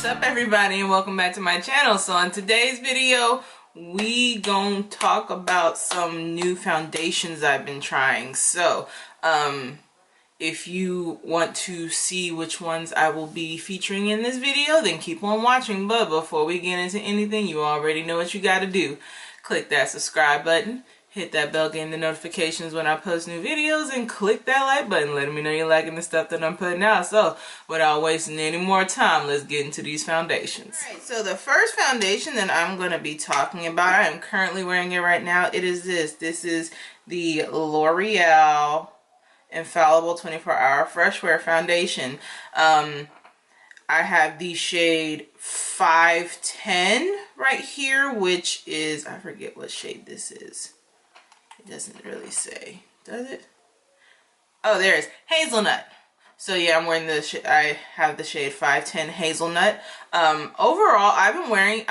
What's up everybody and welcome back to my channel. So in today's video we gonna talk about some new foundations I've been trying. So if you want to see which ones I will be featuring in this video, then keep on watching. But before we get into anything, you already know what you gotta do. Click that subscribe button, hit that bell, getting the notifications when I post new videos, and click that like button, letting me know you're liking the stuff that I'm putting out. So without wasting any more time, let's get into these foundations. Alright, so the first foundation that I'm going to be talking about, I am currently wearing it right now. It is this. This is the L'Oreal Infallible 24-Hour Fresh Wear Foundation. I have the shade 510 right here, which is, I forget what shade this is. It doesn't really say, does it? Oh, there it is, Hazelnut. So yeah, I'm wearing I have the shade 510 Hazelnut. Overall, I've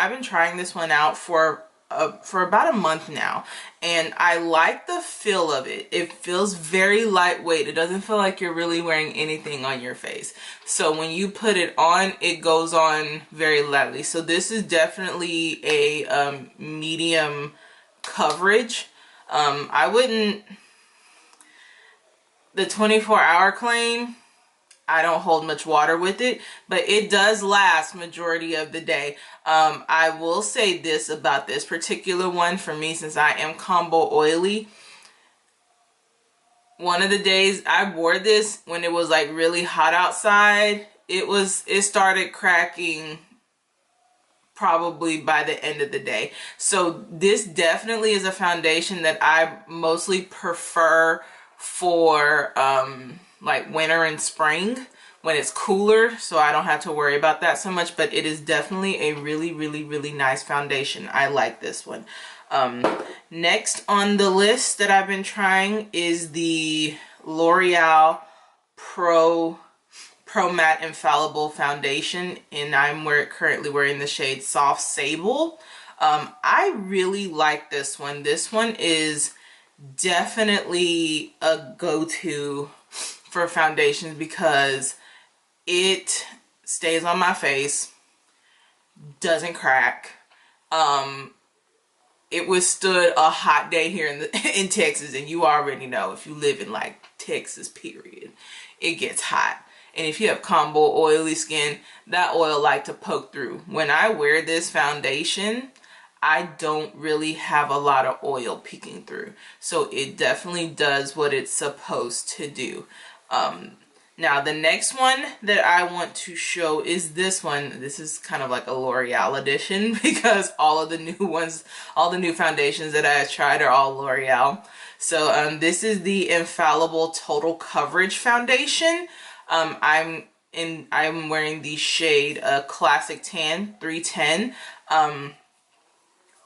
been trying this one out for about a month now, and I like the feel of it. It feels very lightweight. It doesn't feel like you're really wearing anything on your face. So when you put it on, it goes on very lightly. So this is definitely a medium coverage. The 24-hour claim, I don't hold much water with it, but it does last majority of the day. I will say this about this particular one for me, since I am combo oily. One of the days I wore this when it was like really hot outside, it started cracking probably by the end of the day. So this definitely is a foundation that I mostly prefer for like winter and spring when it's cooler, so I don't have to worry about that so much. But it is definitely a really nice foundation. I like this one. Next on the list that I've been trying is the L'Oreal Pro Matte Infallible Foundation, and I'm currently wearing the shade Soft Sable. I really like this one. This one is definitely a go-to for foundations because it stays on my face, doesn't crack. It withstood a hot day here in Texas, and you already know, if you live in like Texas period, it gets hot. And if you have combo oily skin, that oil like to poke through. When I wear this foundation, I don't really have a lot of oil peeking through. So it definitely does what it's supposed to do. Now the next one that I want to show is this one. This is kind of like a L'Oreal edition because all the new foundations that I tried are all L'Oreal. So this is the Infallible Total Coverage Foundation. I'm wearing the shade Classic Tan 310.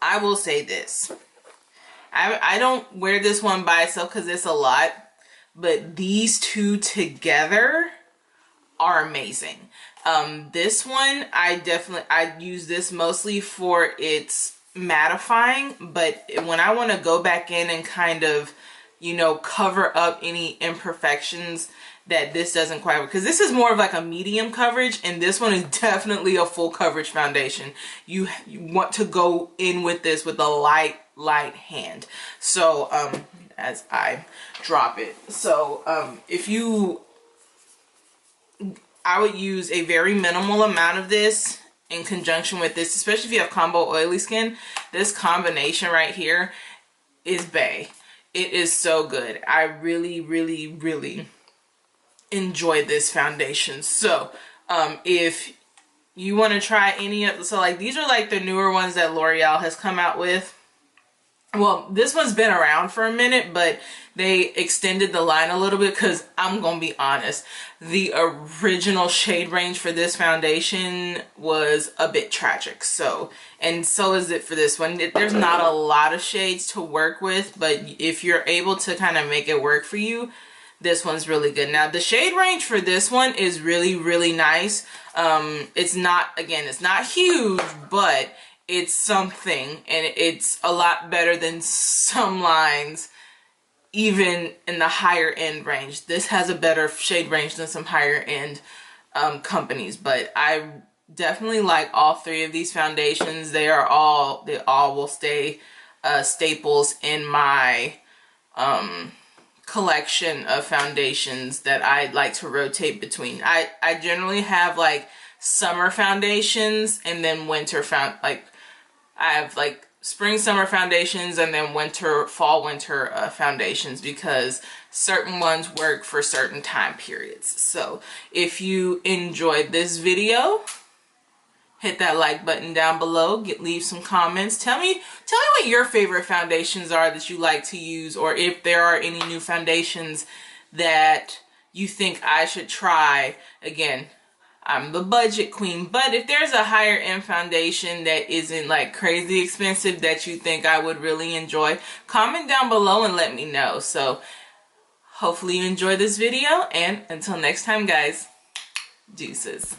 I will say this. I don't wear this one by itself because it's a lot, but these two together are amazing. This one, I use this mostly for its mattifying, but when I want to go back in and kind of, you know, cover up any imperfections that this doesn't quite work, because this is more of like a medium coverage, and this one is definitely a full coverage foundation. You want to go in with this with a light hand. So as I drop it, so I would use a very minimal amount of this in conjunction with this, especially if you have combo oily skin. This combination right here is bae. It is so good. I really enjoy this foundation. So if you want to try any of, so like these are like the newer ones that L'Oreal has come out with. Well, this one's been around for a minute, but they extended the line a little bit because I'm gonna be honest, the original shade range for this foundation was a bit tragic. So, and so is it for this one. There's not a lot of shades to work with, but if you're able to kind of make it work for you, this one's really good. Now the shade range for this one is really nice. It's not huge, but it's something, and it's a lot better than some lines even in the higher end range. This has a better shade range than some higher end companies, but I definitely like all three of these foundations. They all will stay staples in my collection of foundations that I like to rotate between. I generally have like summer foundations and then winter like I have like spring summer foundations and then fall winter foundations, because certain ones work for certain time periods. So if you enjoyed this video, hit that like button down below, leave some comments. Tell me what your favorite foundations are that you like to use, or if there are any new foundations that you think I should try. Again, I'm the budget queen, but if there's a higher end foundation that isn't like crazy expensive that you think I would really enjoy, comment down below and let me know. So hopefully you enjoyed this video, and until next time guys, deuces.